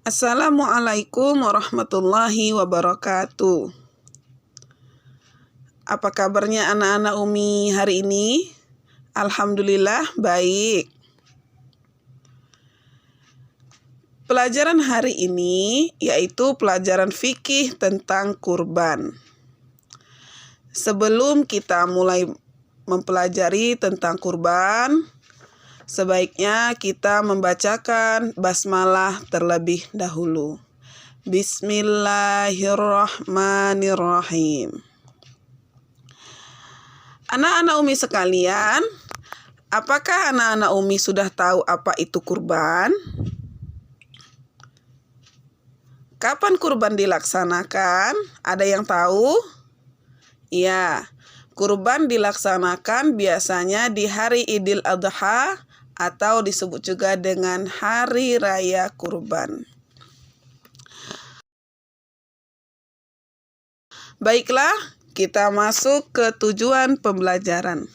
Assalamualaikum warahmatullahi wabarakatuh. Apa kabarnya anak-anak Umi hari ini? Alhamdulillah baik. Pelajaran hari ini yaitu pelajaran fikih tentang kurban. Sebelum kita mulai mempelajari tentang kurban, sebaiknya kita membacakan basmalah terlebih dahulu. Bismillahirrahmanirrahim. Anak-anak Umi sekalian, apakah anak-anak Umi sudah tahu apa itu kurban? Kapan kurban dilaksanakan? Ada yang tahu? Ya, kurban dilaksanakan biasanya di hari Idul Adha atau disebut juga dengan Hari Raya Kurban. Baiklah, kita masuk ke tujuan pembelajaran.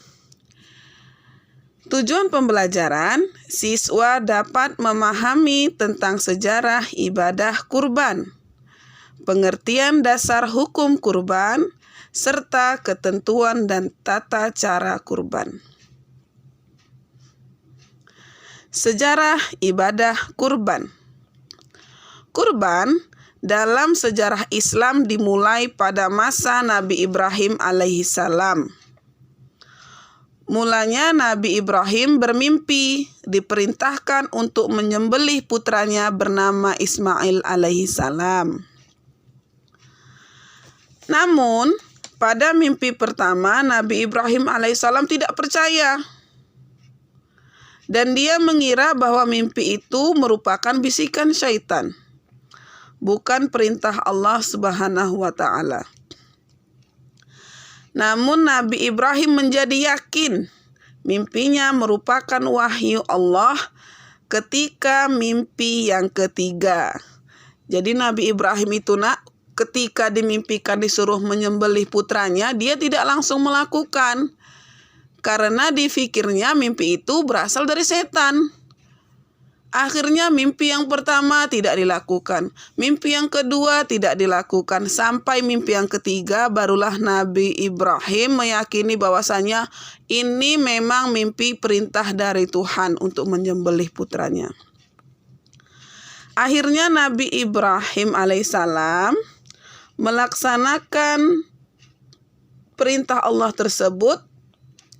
Tujuan pembelajaran, siswa dapat memahami tentang sejarah ibadah kurban, pengertian dasar hukum kurban, serta ketentuan dan tata cara kurban. Sejarah ibadah kurban. Kurban dalam sejarah Islam dimulai pada masa Nabi Ibrahim alaihissalam. Mulanya Nabi Ibrahim bermimpi diperintahkan untuk menyembelih putranya bernama Ismail alaihissalam. Namun, pada mimpi pertama Nabi Ibrahim alaihissalam tidak percaya. Dan dia mengira bahwa mimpi itu merupakan bisikan syaitan, bukan perintah Allah Subhanahu wa Ta'ala. Namun Nabi Ibrahim menjadi yakin mimpinya merupakan wahyu Allah ketika mimpi yang ketiga. Jadi Nabi Ibrahim itu ketika dimimpikan disuruh menyembelih putranya, dia tidak langsung melakukan. Karena difikirnya mimpi itu berasal dari setan. Akhirnya mimpi yang pertama tidak dilakukan, mimpi yang kedua tidak dilakukan, sampai mimpi yang ketiga barulah Nabi Ibrahim meyakini bahwasanya ini memang mimpi perintah dari Tuhan untuk menyembelih putranya. Akhirnya Nabi Ibrahim alaihissalam melaksanakan perintah Allah tersebut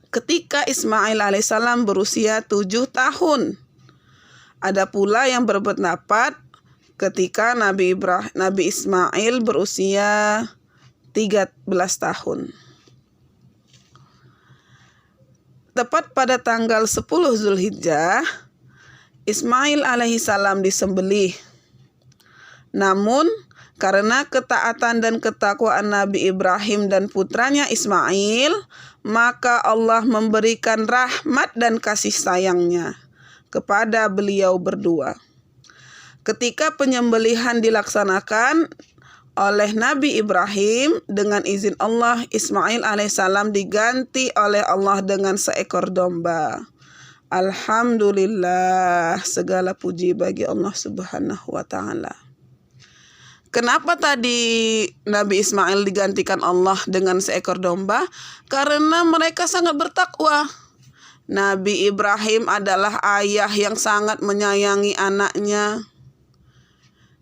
ketika Ismail alaihissalam berusia 7 tahun. Ada pula yang berpendapat ketika Nabi Ismail berusia 13 tahun. Tepat pada tanggal 10 Zulhijjah, Ismail alaihissalam disembelih. Namun, karena ketaatan dan ketakwaan Nabi Ibrahim dan putranya Ismail, maka Allah memberikan rahmat dan kasih sayangnya kepada beliau berdua. Ketika penyembelihan dilaksanakan oleh Nabi Ibrahim, dengan izin Allah, Ismail alaihissalam diganti oleh Allah dengan seekor domba. Alhamdulillah, segala puji bagi Allah Subhanahu wa Ta'ala. Kenapa tadi Nabi Ismail digantikan Allah dengan seekor domba? Karena mereka sangat bertakwa. Nabi Ibrahim adalah ayah yang sangat menyayangi anaknya.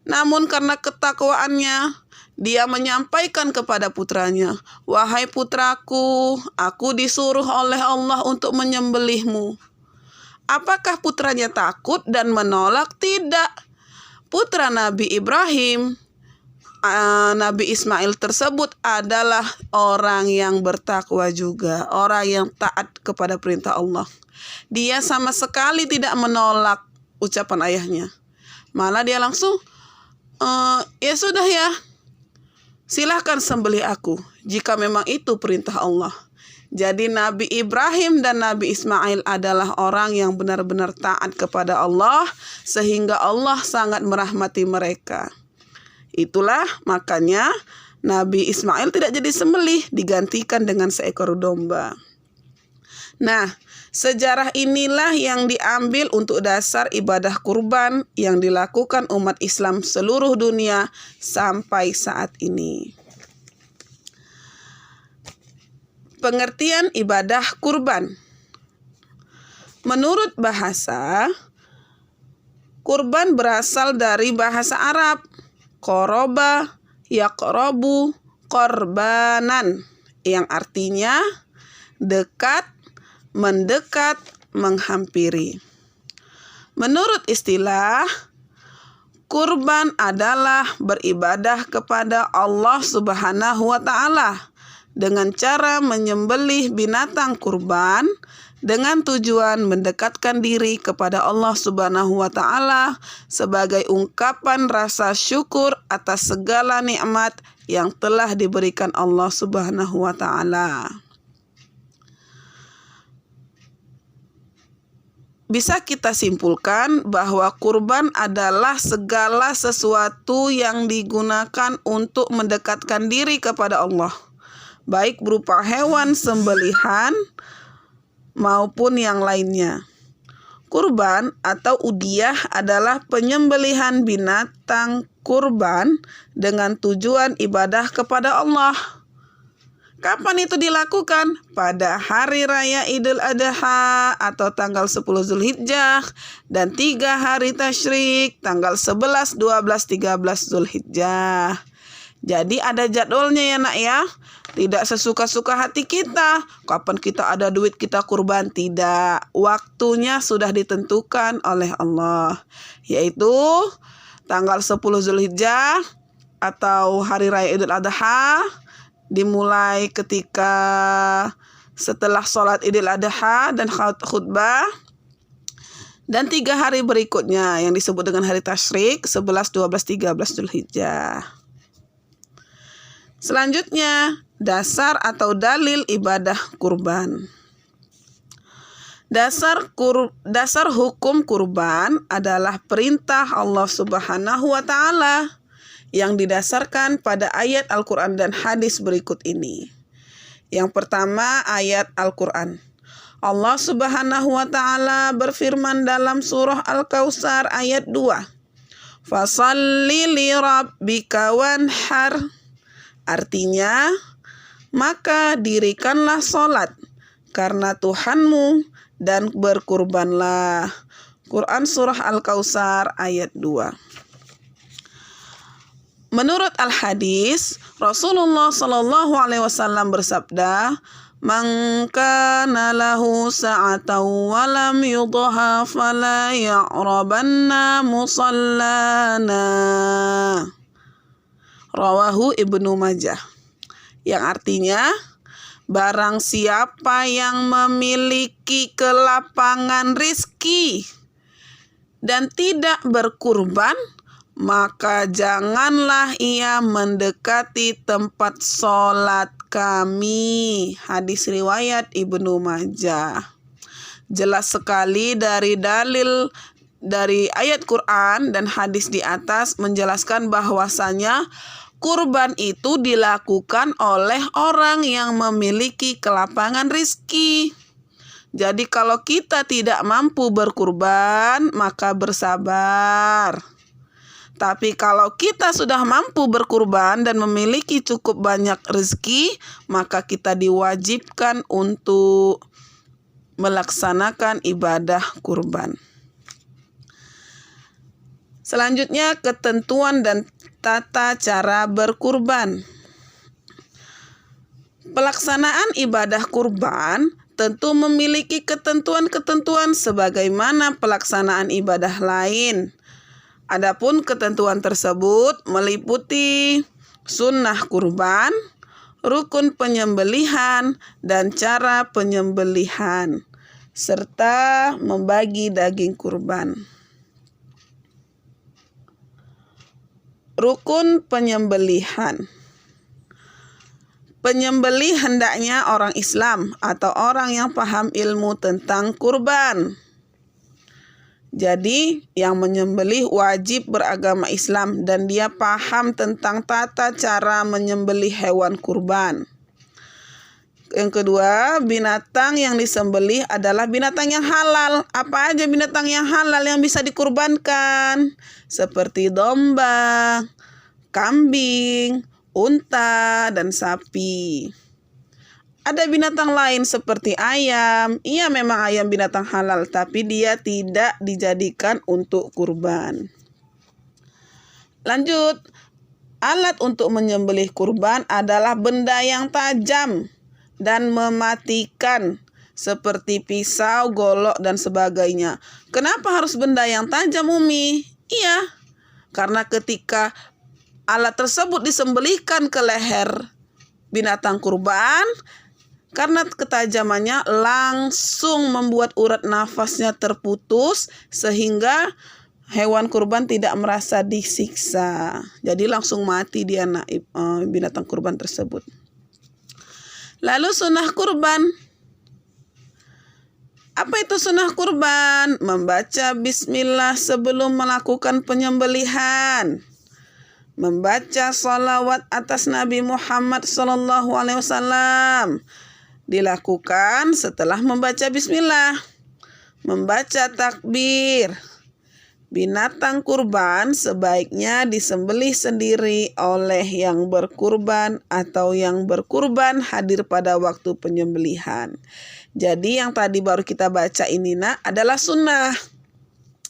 Namun karena ketakwaannya, dia menyampaikan kepada putranya, "Wahai putraku, aku disuruh oleh Allah untuk menyembelihmu." Apakah putranya takut dan menolak? Tidak. Putra Nabi Ibrahim, Nabi Ismail tersebut adalah orang yang bertakwa juga, orang yang taat kepada perintah Allah. Dia sama sekali tidak menolak ucapan ayahnya. Malah dia langsung, ya sudah ya, silahkan sembelih aku jika memang itu perintah Allah. Jadi Nabi Ibrahim dan Nabi Ismail adalah orang yang benar-benar taat kepada Allah, sehingga Allah sangat merahmati mereka. Itulah makanya Nabi Ismail tidak jadi sembelih, digantikan dengan seekor domba. Nah, Sejarah inilah yang diambil untuk dasar ibadah kurban yang dilakukan umat Islam seluruh dunia sampai saat ini. Pengertian ibadah kurban. Menurut bahasa, kurban berasal dari bahasa Arab, qoroba, yaqrobu, korbanan, yang artinya dekat, mendekat, menghampiri. Menurut istilah, kurban adalah beribadah kepada Allah Subhanahu wa Ta'ala dengan cara menyembelih binatang kurban dengan tujuan mendekatkan diri kepada Allah Subhanahu wa Ta'ala sebagai ungkapan rasa syukur atas segala nikmat yang telah diberikan Allah Subhanahu wa Ta'ala. Bisa kita simpulkan bahwa kurban adalah segala sesuatu yang digunakan untuk mendekatkan diri kepada Allah, baik berupa hewan sembelihan maupun yang lainnya. Kurban atau udhiyah adalah penyembelihan binatang kurban dengan tujuan ibadah kepada Allah. Kapan itu dilakukan? Pada hari raya Idul Adha atau tanggal 10 Zulhijjah dan 3 hari tasyrik tanggal 11, 12, 13 Zulhijjah. Jadi ada jadwalnya ya nak ya. Tidak sesuka-suka hati kita. Kapan kita ada duit kita kurban? Tidak. Waktunya sudah ditentukan oleh Allah. Yaitu tanggal 10 Zulhijjah atau hari raya Idul Adha. Dimulai ketika setelah sholat Idul Adha dan khutbah. Dan 3 hari berikutnya yang disebut dengan hari tasyrik 11, 12, 13 Zulhijjah. Selanjutnya, dasar atau dalil ibadah kurban. Dasar hukum kurban adalah perintah Allah Subhanahu wa Ta'ala yang didasarkan pada ayat Al-Quran dan hadis berikut ini. Yang pertama, ayat Al-Quran. Allah Subhanahu wa Ta'ala berfirman dalam surah Al-Kautsar ayat 2. Fasalli li rabbika wanhar. Artinya, maka dirikanlah sholat karena Tuhanmu dan berkurbanlah. Quran surah Al-Kautsar ayat 2. Menurut al-hadis, Rasulullah Shallallahu Alaihi Wasallam bersabda, "Man kana lahu sa'atan wa lam yudha fala ya'rabanna musallana." Rawahu Ibnu Majah. Yang artinya, barang siapa yang memiliki kelapangan rizki dan tidak berkurban, maka janganlah ia mendekati tempat sholat kami. Hadis riwayat Ibnu Majah. Jelas sekali dari dalil dari ayat Quran dan hadis di atas menjelaskan bahwasanya kurban itu dilakukan oleh orang yang memiliki kelapangan rizki. Jadi kalau kita tidak mampu berkurban, maka bersabar. Tapi kalau kita sudah mampu berkurban dan memiliki cukup banyak rezeki, maka kita diwajibkan untuk melaksanakan ibadah kurban. Selanjutnya, ketentuan dan tata cara berkurban. Pelaksanaan ibadah kurban tentu memiliki ketentuan-ketentuan sebagaimana pelaksanaan ibadah lain. Adapun ketentuan tersebut meliputi sunnah kurban, rukun penyembelihan, dan cara penyembelihan, serta membagi daging kurban. Rukun penyembelihan. Penyembelih hendaknya orang Islam atau orang yang paham ilmu tentang kurban. Jadi yang menyembelih wajib beragama Islam dan dia paham tentang tata cara menyembelih hewan kurban. Yang kedua, binatang yang disembelih adalah binatang yang halal. Apa aja binatang yang halal yang bisa dikurbankan? Seperti domba, kambing, unta, dan sapi. Ada binatang lain seperti ayam. Iya, memang ayam binatang halal, tapi dia tidak dijadikan untuk kurban. Lanjut, alat untuk menyembelih kurban adalah benda yang tajam dan mematikan seperti pisau, golok, dan sebagainya. Kenapa harus benda yang tajam, Umi? Iya, karena ketika alat tersebut disembelihkan ke leher binatang kurban, karena ketajamannya langsung membuat urat nafasnya terputus sehingga hewan kurban tidak merasa disiksa. Jadi langsung mati dia binatang kurban tersebut. Lalu sunnah kurban. Apa itu sunnah kurban? Membaca bismillah sebelum melakukan penyembelihan. Membaca salawat atas Nabi Muhammad SAW. Dilakukan setelah membaca bismillah. Membaca takbir. Binatang kurban sebaiknya disembelih sendiri oleh yang berkurban atau yang berkurban hadir pada waktu penyembelihan. Jadi yang tadi baru kita baca ini adalah sunnah.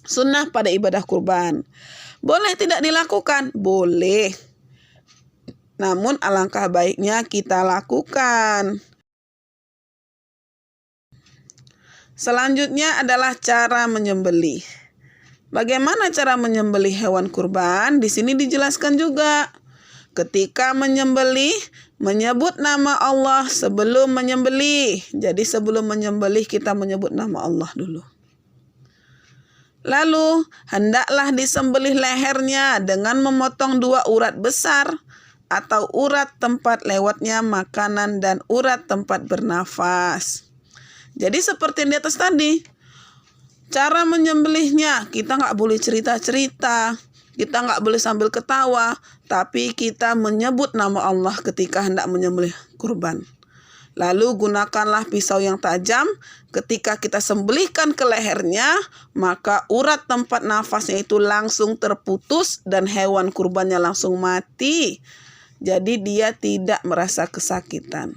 Sunnah pada ibadah kurban. Boleh tidak dilakukan? Boleh. Namun alangkah baiknya kita lakukan. Selanjutnya adalah cara menyembelih. Bagaimana cara menyembelih hewan kurban? Di sini dijelaskan juga. Ketika menyembelih, menyebut nama Allah sebelum menyembelih. Jadi sebelum menyembelih kita menyebut nama Allah dulu. Lalu, hendaklah disembelih lehernya dengan memotong 2 urat besar atau urat tempat lewatnya makanan dan urat tempat bernafas. Jadi seperti yang di atas tadi. Cara menyembelihnya, kita nggak boleh cerita-cerita, kita nggak boleh sambil ketawa, tapi kita menyebut nama Allah ketika hendak menyembelih kurban. Lalu gunakanlah pisau yang tajam, ketika kita sembelihkan ke lehernya, maka urat tempat nafasnya itu langsung terputus dan hewan kurbannya langsung mati. Jadi dia tidak merasa kesakitan.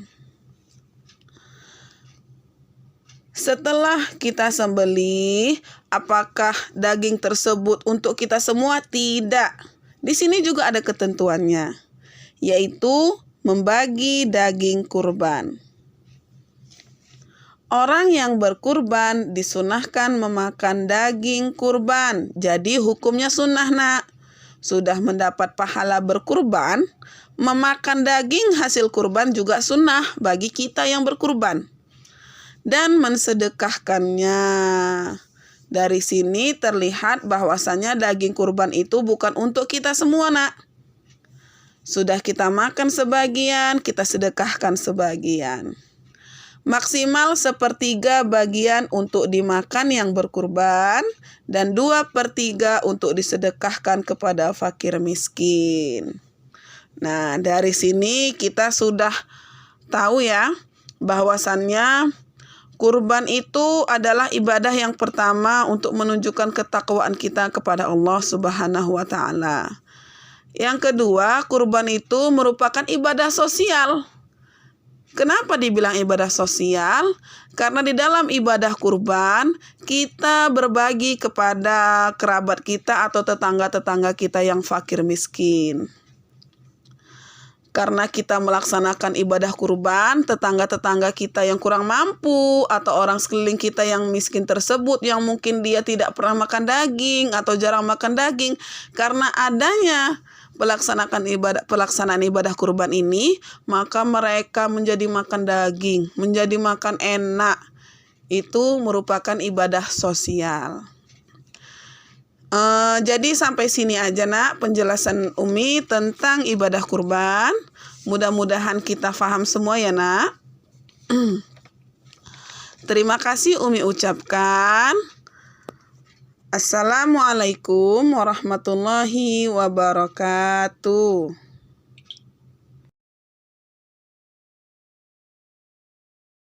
Setelah kita sembelih, apakah daging tersebut untuk kita semua? Tidak. Di sini juga ada ketentuannya, yaitu membagi daging kurban. Orang yang berkurban disunahkan memakan daging kurban. Jadi hukumnya sunnah, nak. Sudah mendapat pahala berkurban, memakan daging hasil kurban juga sunnah bagi kita yang berkurban. Dan mensedekahkannya. Dari sini terlihat bahwasanya daging kurban itu bukan untuk kita semua, nak. Sudah kita makan sebagian, kita sedekahkan sebagian. Maksimal 1/3 bagian untuk dimakan yang berkurban dan 2/3 untuk disedekahkan kepada fakir miskin. Nah, dari sini kita sudah tahu ya bahwasannya kurban itu adalah ibadah yang pertama untuk menunjukkan ketakwaan kita kepada Allah Subhanahu wa Ta'ala. Yang kedua, kurban itu merupakan ibadah sosial. Kenapa dibilang ibadah sosial? Karena di dalam ibadah kurban, kita berbagi kepada kerabat kita atau tetangga-tetangga kita yang fakir miskin. Karena kita melaksanakan ibadah kurban, tetangga-tetangga kita yang kurang mampu atau orang sekeliling kita yang miskin tersebut yang mungkin dia tidak pernah makan daging atau jarang makan daging, karena adanya pelaksanaan ibadah kurban ini, maka mereka menjadi makan daging, menjadi makan enak. Itu merupakan ibadah sosial. Jadi sampai sini aja, nak, penjelasan Umi tentang ibadah kurban. Mudah-mudahan kita paham semua ya, nak. Terima kasih Umi ucapkan. Assalamualaikum warahmatullahi wabarakatuh.